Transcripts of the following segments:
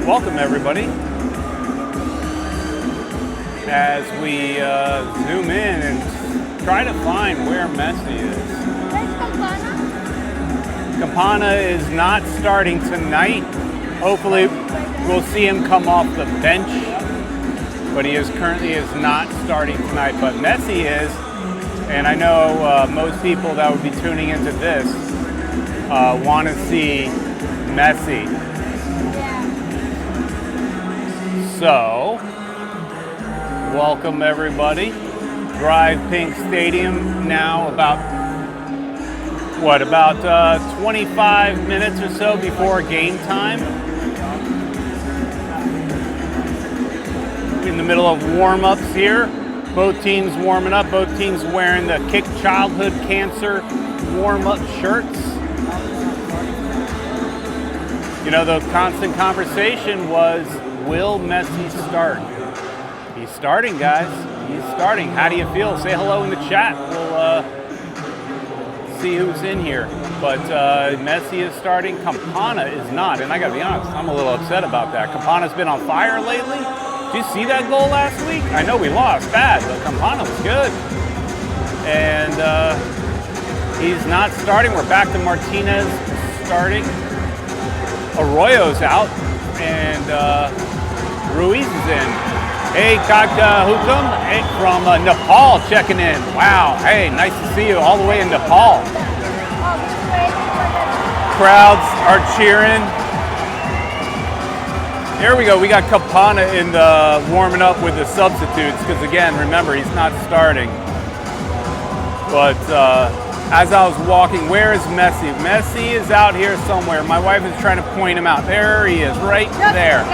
Welcome everybody as we zoom in and try to find where Messi is. Where's Campana? Campana is not starting tonight. Hopefully we'll see him come off the bench, but he currently is not starting tonight. But Messi is, and I know most people that would be tuning into this want to see Messi. So, welcome everybody. DRV PNK Stadium now about 25 minutes or so before game time. In the middle of warm-ups here. Both teams warming up, both teams wearing the Kick Childhood Cancer warm-up shirts. You know, the constant conversation was, will Messi start? He's starting, guys. He's starting. How do you feel? Say hello in the chat. We'll see who's in here. But Messi is starting. Campana is not. And I got to be honest, I'm a little upset about that. Campana's been on fire lately. Did you see that goal last week? I know we lost bad, but Campana was good. And he's not starting. We're back to Martinez starting. Arroyo's out. And Ruiz is in. Hey, Kaka Hukum from Nepal checking in. Wow. Hey, nice to see you all the way in Nepal. Crowds are cheering. Here we go. We got Campana in the warming up with the substitutes because, again, remember, he's not starting. But as I was walking, where is Messi? Messi is out here somewhere. My wife is trying to point him out. There he is, right there.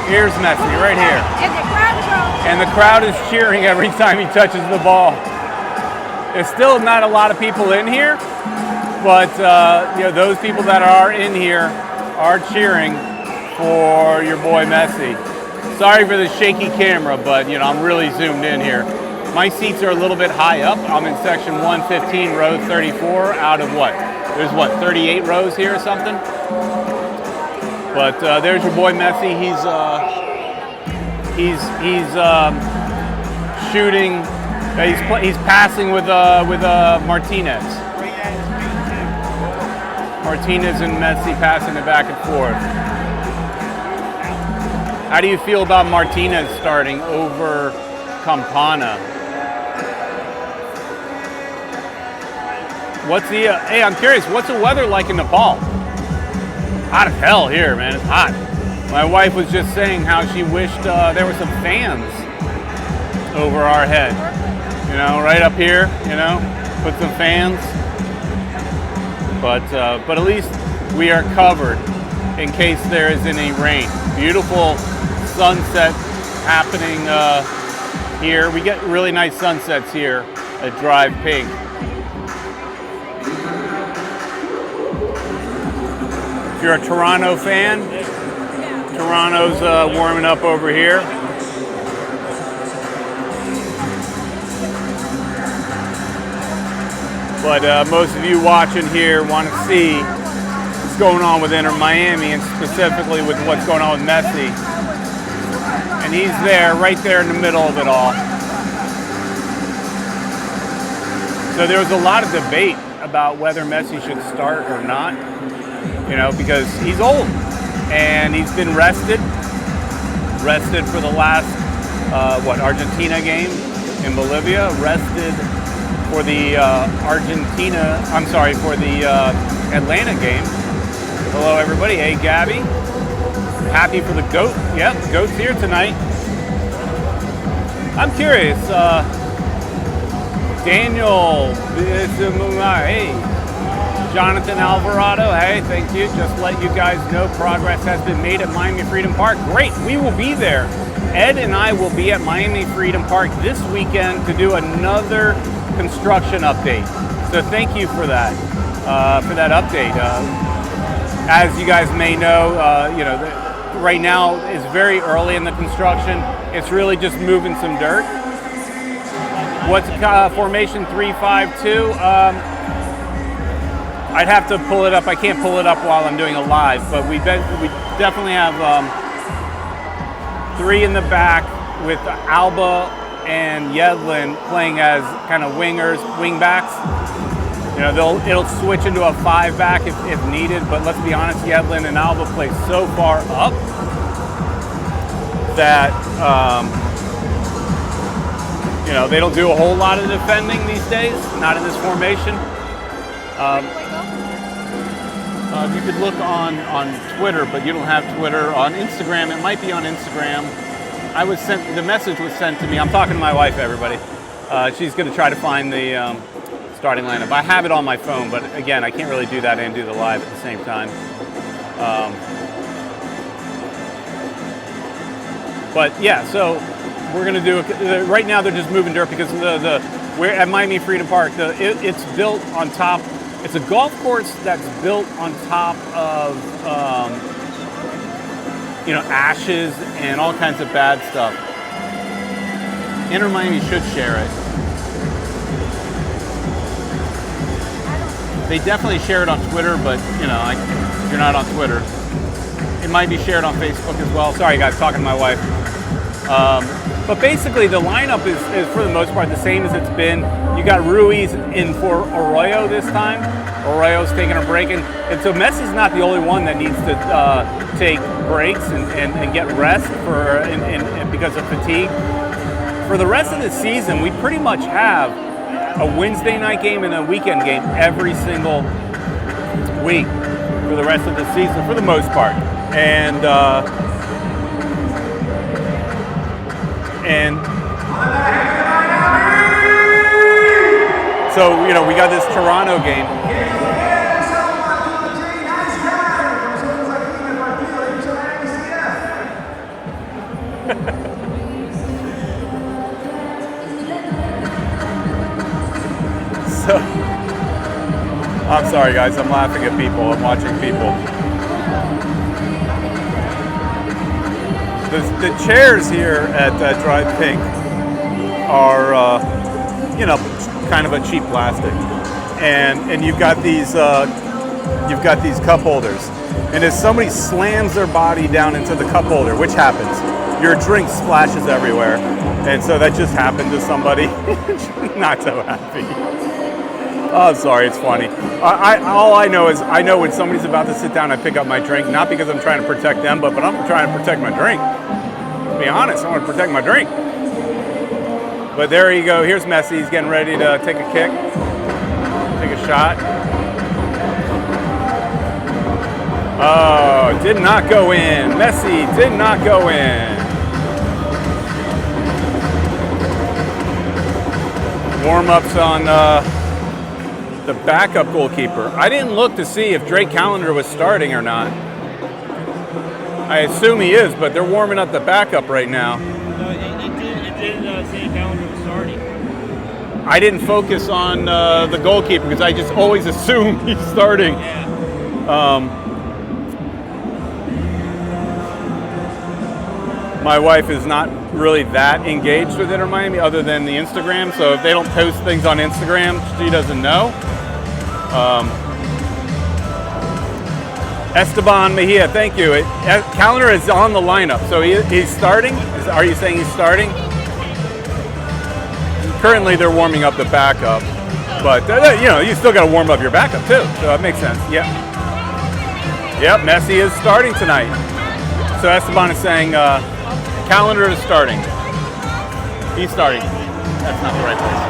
Here's Messi, right here. And the crowd is cheering every time he touches the ball. There's still not a lot of people in here, but you know, those people that are in here are cheering for your boy Messi. Sorry for the shaky camera, but you know, I'm really zoomed in here. My seats are a little bit high up. I'm in section 115, row 34, out of what? There's what, 38 rows here or something? But there's your boy Messi. He's shooting. He's passing with Martinez. Martinez and Messi passing it back and forth. How do you feel about Martinez starting over Campana? What's the, hey, I'm curious, what's the weather like in Nepal? Hot as hell here, man, it's hot. My wife was just saying how she wished there were some fans over our head. You know, right up here, you know, put some fans. But at least we are covered in case there is any rain. Beautiful sunset happening here. We get really nice sunsets here at DRV PNK. If you're a Toronto fan, Toronto's warming up over here. But most of you watching here want to see what's going on with Inter Miami, and specifically with what's going on with Messi. And he's there, right there in the middle of it all. So there was a lot of debate about whether Messi should start or not. You know, because he's old and he's been rested for the last, Argentina game in Bolivia, rested for the for the Atlanta game. Hello everybody, hey Gabby. Happy for the GOAT, yep, GOAT's here tonight. I'm curious, Daniel, hey. Jonathan Alvarado, hey, thank you. Just let you guys know progress has been made at Miami Freedom Park. Great, we will be there. Ed and I will be at Miami Freedom Park this weekend to do another construction update. So thank you for that update. As you guys may know, right now it's very early in the construction. It's really just moving some dirt. What's formation 3-5-2? I'd have to pull it up. I can't pull it up while I'm doing a live, but we definitely have three in the back with Alba and Yedlin playing as kind of wing backs. You know, it'll switch into a 5-back if needed, but let's be honest, Yedlin and Alba play so far up that you know, they don't do a whole lot of defending these days, not in this formation. You could look on Twitter, but you don't have Twitter. On Instagram, it might be on Instagram. The message was sent to me. I'm talking to my wife, everybody. She's going to try to find the starting lineup. I have it on my phone, but again, I can't really do that and do the live at the same time. But yeah, so we're going to do right now. They're just moving dirt because we're at Miami Freedom Park. It's built on top. It's a golf course that's built on top of you know, ashes and all kinds of bad stuff. Inter Miami should share it. They definitely share it on Twitter, but you know, if you're not on Twitter, it might be shared on Facebook as well. Sorry guys, talking to my wife. But basically the lineup is for the most part the same as it's been. You got Ruiz in for Arroyo this time. Arroyo's taking a break, and so Messi's not the only one that needs to take breaks and get rest because of fatigue. For the rest of the season, we pretty much have a Wednesday night game and a weekend game every single week for the rest of the season, for the most part. And so, you know, we got this Toronto game. So, I'm sorry guys, I'm laughing at people, I'm watching people. The chairs here at Drive Pink are, you know, kind of a cheap plastic, and you've got these cup holders, and if somebody slams their body down into the cup holder, which happens, your drink splashes everywhere, and so that just happened to somebody. Not so happy. Oh, sorry, it's funny. All I know is I know when somebody's about to sit down, I pick up my drink, not because I'm trying to protect them, but I'm trying to protect my drink. To be honest, I want to protect my drink. But there you go. Here's Messi. He's getting ready to take a kick, take a shot. Oh, did not go in. Messi did not go in. Warm-ups on the backup goalkeeper. I didn't look to see if Drake Callender was starting or not. I assume he is, but they're warming up the backup right now. No, it did say Callender was starting. I didn't focus on the goalkeeper because I just always assume he's starting. Yeah. My wife is not really that engaged with Inter Miami other than the Instagram, so if they don't post things on Instagram, she doesn't know. Esteban Mejia, thank you. Callender is on the lineup, so he's starting? Are you saying he's starting? Currently they're warming up the backup, but you know, you still got to warm up your backup too, so that makes sense. Yep, Messi is starting tonight. So Esteban is saying Callender is starting. He's starting. That's not the right place.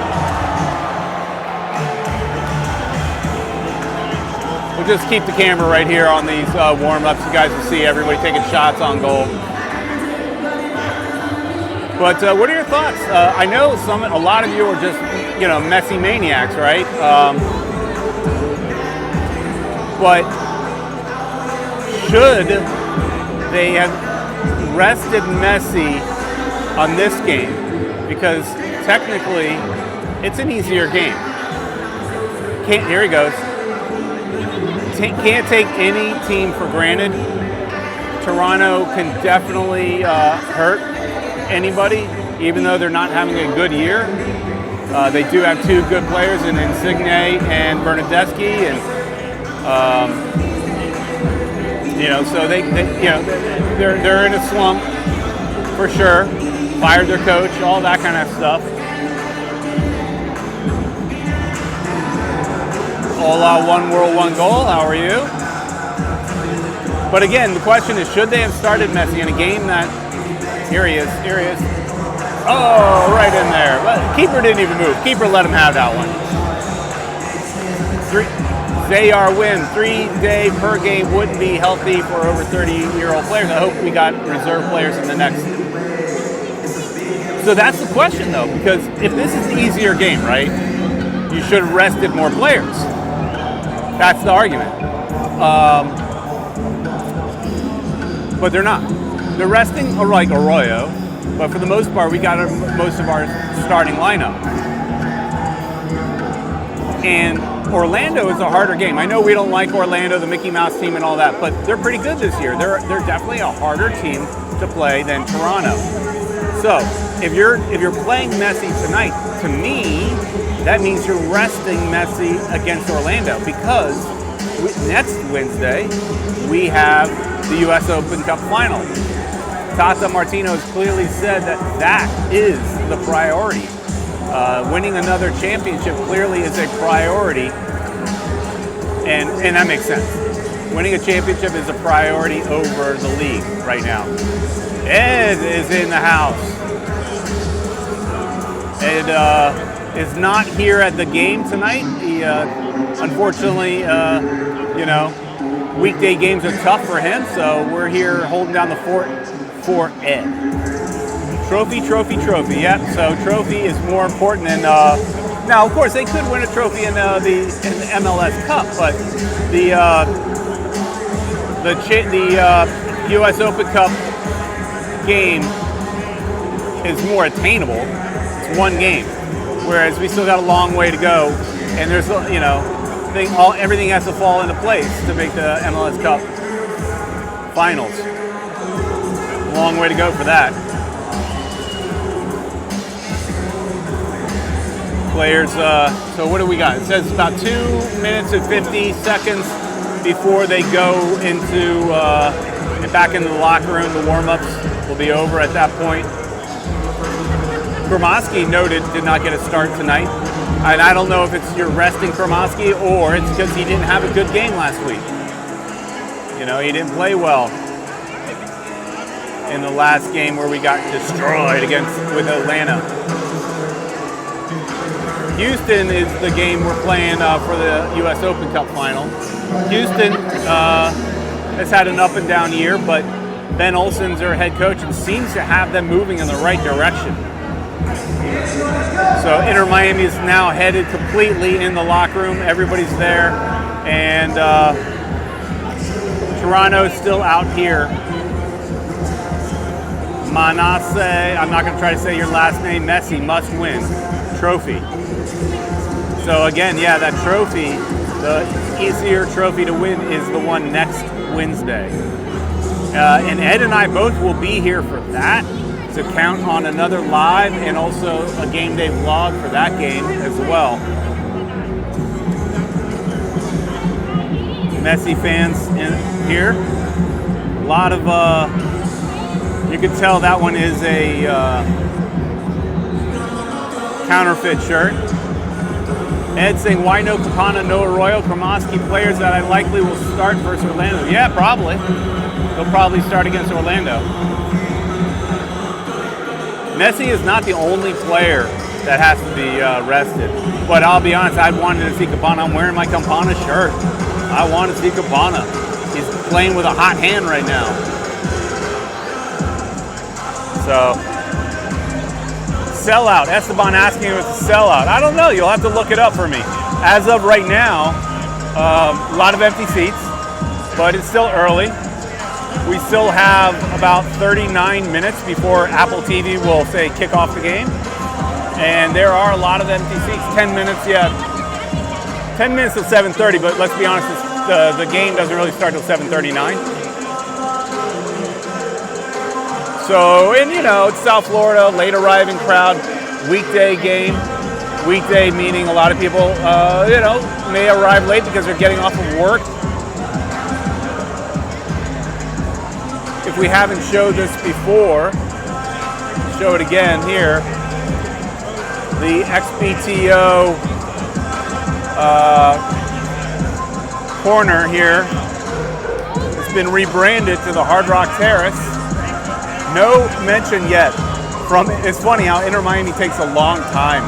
We'll just keep the camera right here on these warm-ups. You guys will see everybody taking shots on goal. But what are your thoughts? I know a lot of you are just, you know, Messi maniacs, right? But should they have rested Messi on this game? Because technically, it's an easier game. Here he goes. Can't take any team for granted. Toronto can definitely hurt anybody, even though they're not having a good year. They do have two good players in Insigne and Bernadeschi, and you know, so they you know, they're in a slump for sure. Fired their coach, all that kind of stuff. Hola, one world, one goal. How are you? But again, the question is, should they have started Messi in a game that... Here he is. Oh, right in there. But keeper didn't even move. Keeper let him have that one. Zayar win. 3-day per game wouldn't be healthy for over 30-year-old players. I hope we got reserve players in the next. So that's the question, though, because if this is the easier game, right, you should have rested more players. That's the argument. But they're not. They're resting like Arroyo, but for the most part, we got most of our starting lineup. And Orlando is a harder game. I know we don't like Orlando, the Mickey Mouse team and all that, but they're pretty good this year. They're definitely a harder team to play than Toronto. So if you're playing Messi tonight, to me, that means you're resting Messi against Orlando, because next Wednesday we have the U.S. Open Cup final. Tata Martino has clearly said that is the priority. Winning another championship clearly is a priority, and that makes sense. Winning a championship is a priority over the league right now. Ed is in the house. Ed is not here at the game tonight. He, unfortunately, weekday games are tough for him, so we're here holding down the fort for Ed. Trophy. Yep. So trophy is more important than. Now, of course, they could win a trophy in the MLS Cup, but the U.S. Open Cup game is more attainable. It's one game, whereas we still got a long way to go, and there's everything has to fall into place to make the MLS Cup finals. Long way to go for that. Players, so what do we got? It says about 2 minutes and 50 seconds before they go into back into the locker room. The warm-ups will be over at that point. Kromaski did not get a start tonight. And I don't know if it's you're resting Kromaski or it's because he didn't have a good game last week. He didn't play well in the last game where we got destroyed with Atlanta. Houston is the game we're playing for the U.S. Open Cup final. Houston has had an up and down year, but Ben Olsen's their head coach and seems to have them moving in the right direction. So Inter Miami is now headed completely in the locker room. Everybody's there, and Toronto's still out here. Manasseh, I'm not going to try to say your last name. Messi must win trophy. So again, yeah, that trophy, the easier trophy to win is the one next Wednesday. And Ed and I both will be here for that, to count on another live and also a game day vlog for that game as well. Messi fans in here. A lot of, you can tell that one is a counterfeit shirt. Ed saying, why no Capana, no Arroyo, Kromaski players that I likely will start versus Orlando? Yeah, probably. They'll probably start against Orlando. Messi is not the only player that has to be rested. But I'll be honest, I wanted to see Capana. I'm wearing my Campana shirt. I want to see Capana. He's playing with a hot hand right now. So, sellout. Esteban asking if it's a sellout. I don't know. You'll have to look it up for me. As of right now, a lot of empty seats, but it's still early. We still have about 39 minutes before Apple TV will say kick off the game. And there are a lot of empty seats. 10 minutes, yeah. 10 minutes till 7:30, but let's be honest, the game doesn't really start till 7:39. So, and it's South Florida, late arriving crowd, weekday game. Weekday meaning a lot of people, may arrive late because they're getting off of work. If we haven't showed this before, show it again here. The XBTO corner here has been rebranded to the Hard Rock Terrace. No mention yet from, it's funny how Inter Miami takes a long time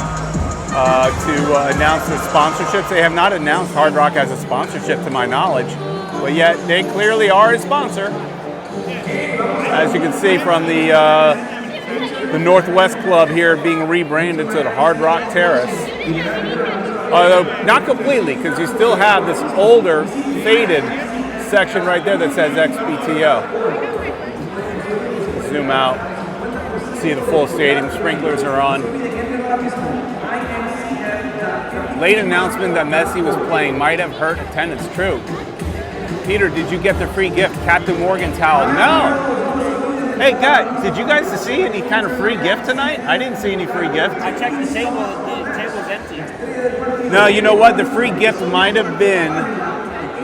to announce their sponsorships. They have not announced Hard Rock as a sponsorship to my knowledge, but yet they clearly are a sponsor. As you can see from the Northwest Club here being rebranded to the Hard Rock Terrace. Although not completely, because you still have this older, faded section right there that says XBTO. Zoom out, see the full stadium, sprinklers are on. Late announcement that Messi was playing might have hurt attendance, true. Peter, did you get the free gift, Captain Morgan towel? No. Hey guys, did you guys see any kind of free gift tonight? I didn't see any free gift. I checked the table's empty. No, you know what? The free gift might have been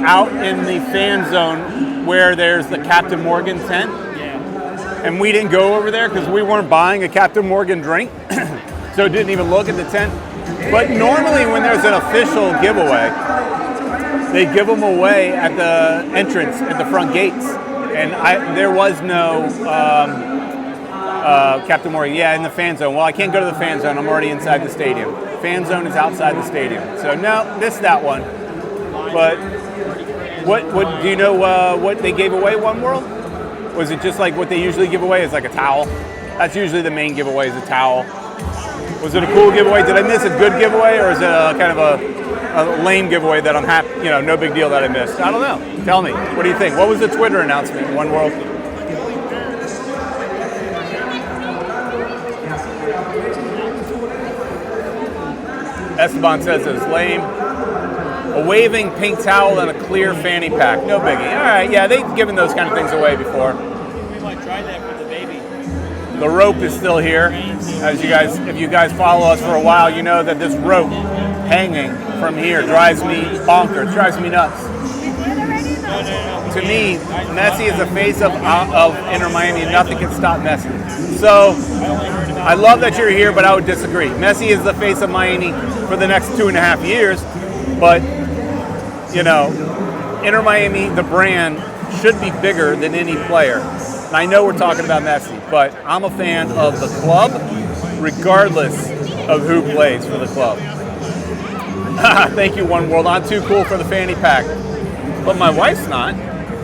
out in the fan zone where there's the Captain Morgan tent. Yeah. And we didn't go over there because we weren't buying a Captain Morgan drink. So didn't even look at the tent. But normally when there's an official giveaway, they give them away at the entrance, at the front gates. And there was no Captain Morgan. Yeah, in the fan zone. Well, I can't go to the fan zone. I'm already inside the stadium. Fan zone is outside the stadium. So no, missed that one. But what do you know what they gave away One World? Was it just like what they usually give away is like a towel? That's usually the main giveaway is a towel. Was it a cool giveaway? Did I miss a good giveaway, or is it kind of a lame giveaway that I'm happy, no big deal that I missed? I don't know. Tell me. What do you think? What was the Twitter announcement? One World. Esteban says it was lame. A waving pink towel and a clear fanny pack. No biggie. All right. Yeah, they've given those kind of things away before. We might try that for the baby. The rope is still here. As you guys, if you guys follow us for a while, you know that this rope hanging from here drives me bonkers, drives me nuts. To me, Messi is the face of Inter Miami, and nothing can stop Messi. So, I love that you're here, but I would disagree. Messi is the face of Miami for the next 2.5 years, but, Inter Miami, the brand, should be bigger than any player. And I know we're talking about Messi, but I'm a fan of the club, regardless of who plays for the club. Thank you, One World. I'm too cool for the fanny pack. But my wife's not.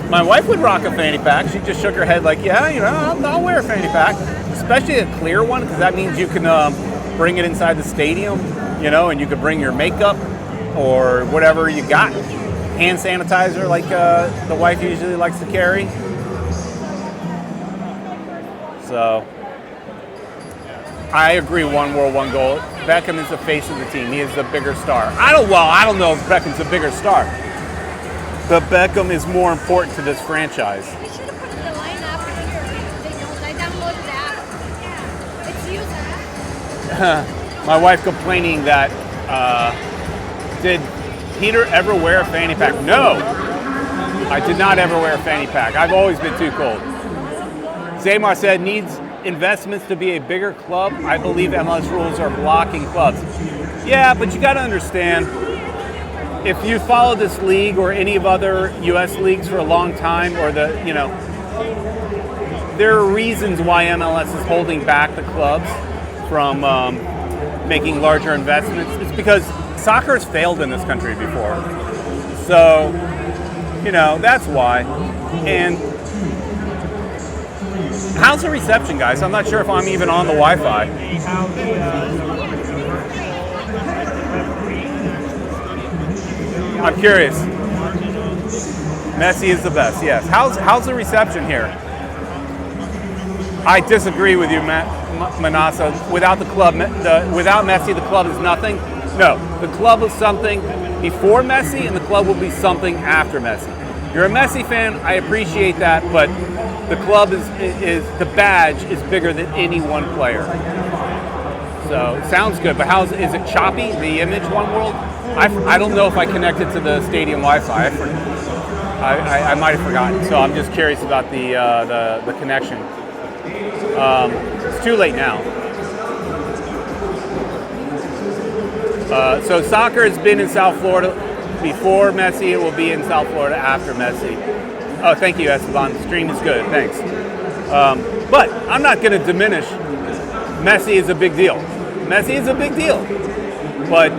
My wife would rock a fanny pack. She just shook her head like, yeah, I'll wear a fanny pack. Especially a clear one, because that means you can bring it inside the stadium, and you can bring your makeup or whatever you got. Hand sanitizer like the wife usually likes to carry. So, I agree, One World, One Goal. Beckham is the face of the team. He is the bigger star. I don't know if Beckham's a bigger star. But Beckham is more important to this franchise. They should have put the lineup here. They don't. I downloaded the app. It's used. My wife complaining that, did Peter ever wear a fanny pack? No, I did not ever wear a fanny pack. I've always been too cold. Zaymar said, needs investments to be a bigger club. I believe MLS rules are blocking clubs. Yeah, but you got to understand, if you follow this league or any of other U.S. leagues for a long time, or there are reasons why MLS is holding back the clubs from making larger investments. It's because soccer has failed in this country before. So, that's why. And how's the reception, guys? I'm not sure if I'm even on the Wi-Fi. I'm curious. Messi is the best, yes. How's the reception here? I disagree with you, Manasa. Without the club, without Messi, the club is nothing. No, the club was something before Messi, and the club will be something after Messi. You're a Messi fan, I appreciate that, but the club is the badge is bigger than any one player. So sounds good, but is it choppy? The image, One World? I don't know if I connected to the stadium Wi-Fi. I might have forgotten. So I'm just curious about the connection. It's too late now. So soccer has been in South Florida before Messi. It will be in South Florida after Messi. Oh, thank you, Esteban. The stream is good. Thanks. But I'm not going to diminish. Messi is a big deal. Messi is a big deal. But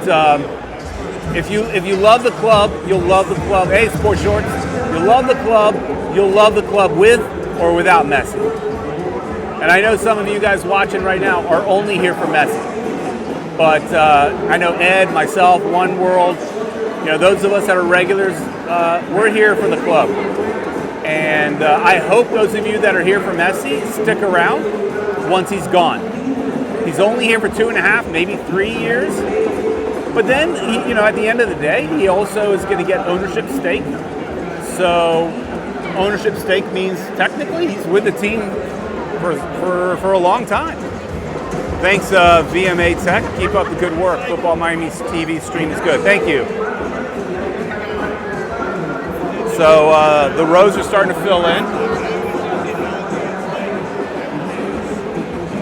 if you love the club, you'll love the club. Hey, Sport Shorts. You love the club. You'll love the club with or without Messi. And I know some of you guys watching right now are only here for Messi. But I know Ed, myself, One World, those of us that are regulars, we're here for the club. And I hope those of you that are here for Messi stick around once he's gone. He's only here for 2.5, maybe 3 years. But then, at the end of the day, he also is going to get ownership stake. So ownership stake means technically he's with the team for a long time. Thanks, VMA Tech. Keep up the good work. Football Miami TV stream is good. Thank you. So the rows are starting to fill in.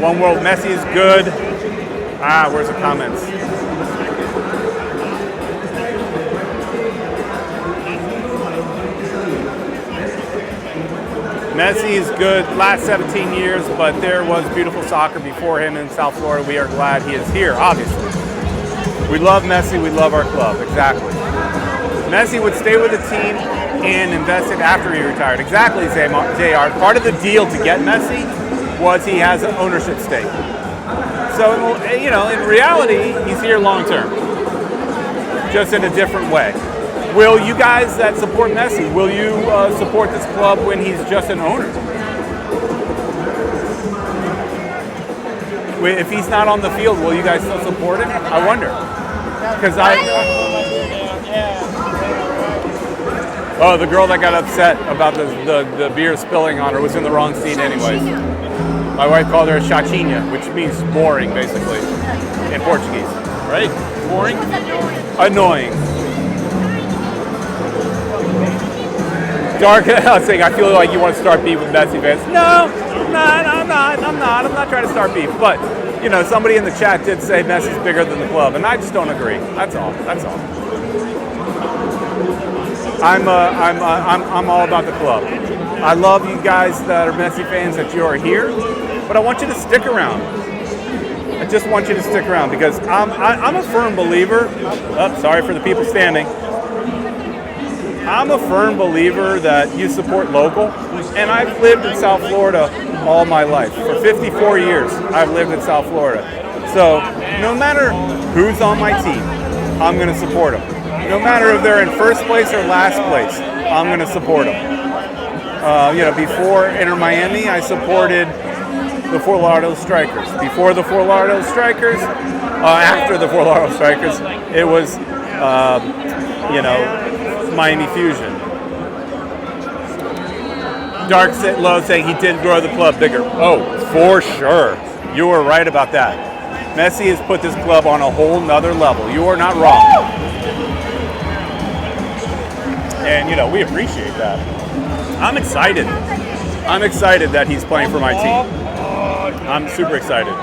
One World, Messi is good. Where's the comments? Messi is good last 17 years, but there was beautiful soccer before him in South Florida. We are glad he is here, obviously. We love Messi, we love our club, exactly. Messi would stay with the team and invest it after he retired. Exactly, JR. Part of the deal to get Messi was he has an ownership stake. So, in reality, he's here long term, just in a different way. Will you guys that support Messi, will you support this club when he's just an owner? If he's not on the field, will you guys still support him? I wonder. Because oh, the girl that got upset about the beer spilling on her was in the wrong seat anyways. My wife called her a chatinha, which means boring, basically, in Portuguese. Right? Boring? Annoying. Dark, I was saying, I feel like you want to start beef with Messi fans. No, I'm not. I'm not trying to start beef. But, somebody in the chat did say Messi's bigger than the club, and I just don't agree. That's all. I'm all about the club. I love you guys that are Messi fans that you are here, but I want you to stick around. I just want you to stick around because I'm a firm believer. Oh, sorry for the people standing. I'm a firm believer that you support local, and I've lived in South Florida all my life. For 54 years, I've lived in South Florida. So no matter who's on my team, I'm going to support them. No matter if they're in first place or last place, I'm going to support them. Before Inter Miami, I supported the Fort Lauderdale Strikers. Before the Fort Lauderdale Strikers, after the Fort Lauderdale Strikers, it was, Miami Fusion. Dark Sit Low saying he did grow the club bigger. Oh, for sure. You were right about that. Messi has put this club on a whole nother level. You are not wrong. And, we appreciate that. I'm excited. I'm excited that he's playing for my team. I'm super excited.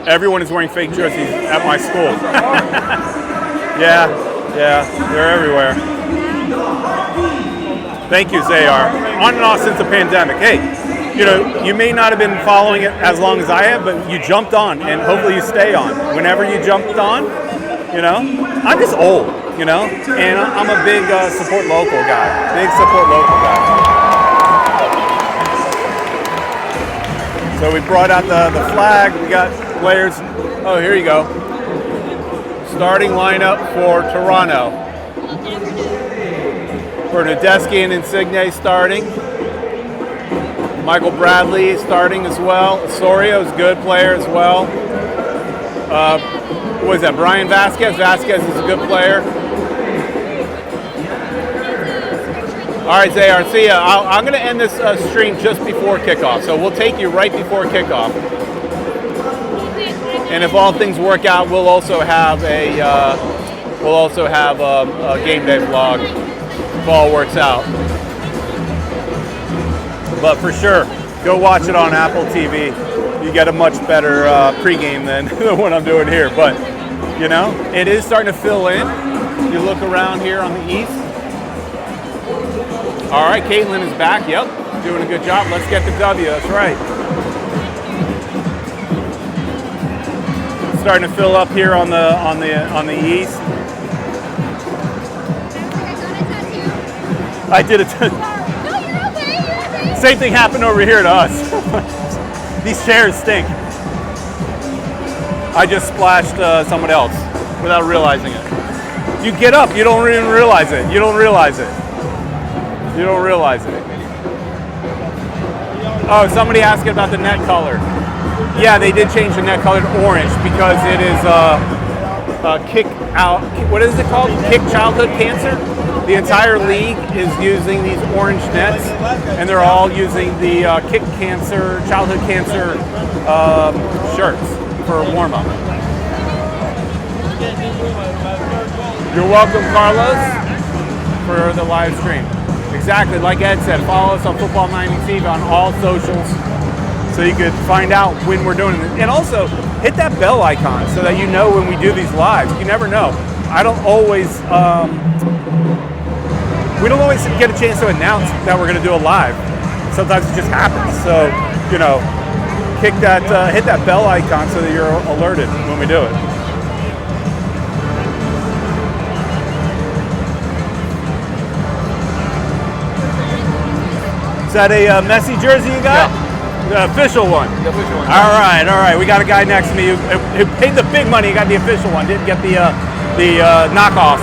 Everyone is wearing fake jerseys at my school. Yeah, they're everywhere. Thank you, Zayar. On and off since the pandemic. Hey, you may not have been following it as long as I have, but you jumped on, and hopefully you stay on. Whenever you jumped on, I'm just old, and I'm a big support local guy. Big support local guy. So we brought out the flag. We got players. Oh, here you go. Starting lineup for Toronto. Bernadeschi and Insigne starting. Michael Bradley starting as well. Osorio's a good player as well. What is that? Brian Vasquez. Vasquez is a good player. All right, Zayar, see ya. I'm going to end this stream just before kickoff, so we'll take you right before kickoff. And if all things work out, we'll also have a game day vlog if all works out. But for sure, Go watch it on Apple TV. You get a much better pregame than what I'm doing here. But, you know, it is starting to fill in. You look around here on the east. All right, Caitlin is back. Yep, doing a good job. Let's get the W. That's right. Starting to fill up here on the east. I did it. No, you're okay. You're okay. Same thing happened over here to us. These chairs stink. I just splashed someone else without realizing it. You get up, you don't even realize it. You don't realize it. You don't realize it. Oh, somebody asking about the net color. Yeah, they did change the net color to orange because it is kick out. What is it called? Kick childhood cancer. The entire league is using these orange nets, and they're all using the kick cancer, childhood cancer shirts for warm up. You're welcome, Carlos, for the live stream. Exactly, like Ed said, follow us on Futbol 90 TV on all socials so you could find out when we're doing it. And also, hit that bell icon so that you know when we do these lives. You never know. I don't always, we don't always get a chance to announce that we're going to do a live. Sometimes it just happens. So, you know, hit that bell icon so that you're alerted when we do it. Is that a Messi jersey you got? Yeah. The official one. The official one. All right. We got a guy next to me who paid the big money. He got the official one. Didn't get the knockoffs.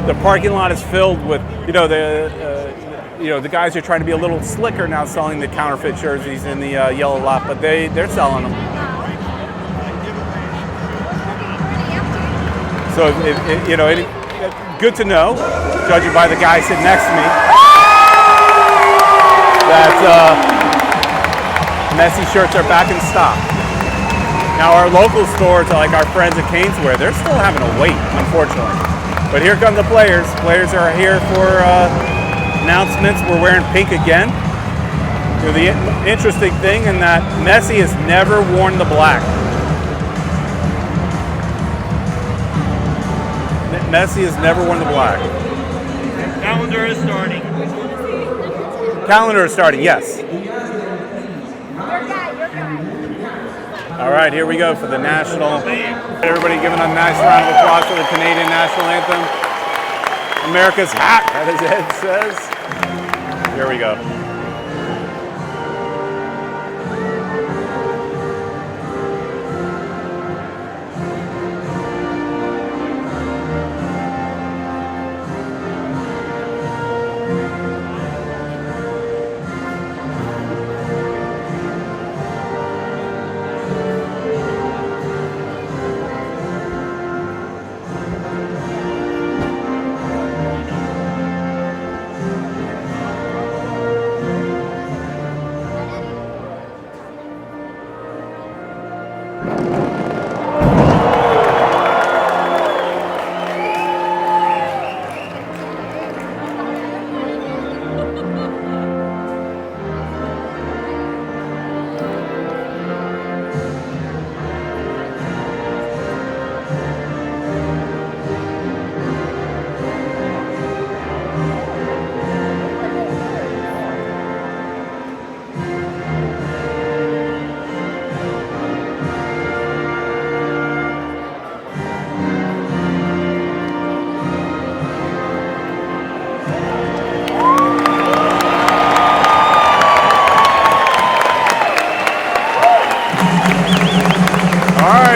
The parking lot is filled with, the guys are trying to be a little slicker now, selling the counterfeit jerseys in the yellow lot, but they're selling them. So good to know, judging by the guy sitting next to me, that Messi shirts are back in stock. Now our local stores, like our friends at Caneswear, they're still having to wait, unfortunately. But here come the players. Players are here for announcements. We're wearing pink again. The interesting thing in that Messi has never worn the black. Messi has never worn the black. Calendar is starting. Calendar is starting, yes. All right, here we go for the national. Everybody giving a nice round of applause for the Canadian national anthem. America's hat, as Ed says. Here we go.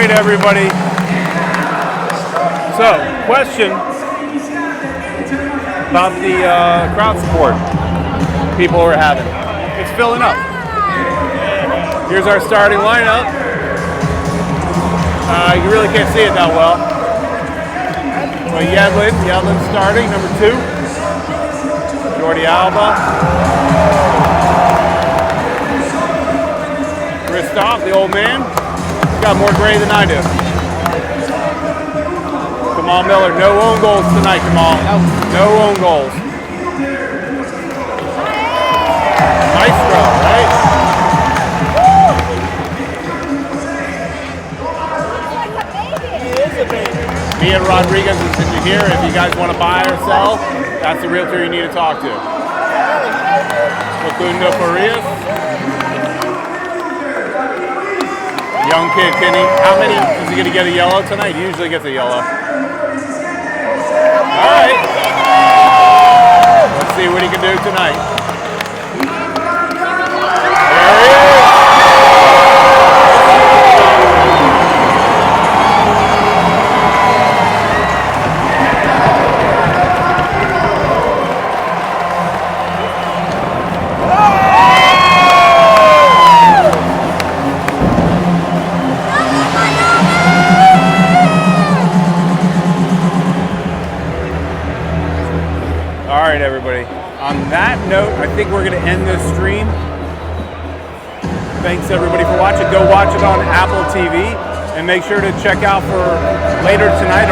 Everybody. So, question about the crowd support people are having. It's filling up. Here's our starting lineup. You really can't see it that well. So Yedlin's starting, number 2. Jordi Alba. Christoph, the old man. Got more gray than I do. Kamal Miller, no own goals tonight, Kamal. No own goals. maestro, right? He is a baby. Me and Rodrigues is here. If you guys want to buy or sell, that's the realtor you need to talk to. Facundo Farias. Young kid, how many, is he going to get a yellow tonight? He usually gets a yellow. All right. Let's see what he can do tonight. There he is. All right, everybody. On that note, I think we're going to end this stream. Thanks, everybody, for watching. Go watch it on Apple TV, and make sure to check out for later tonight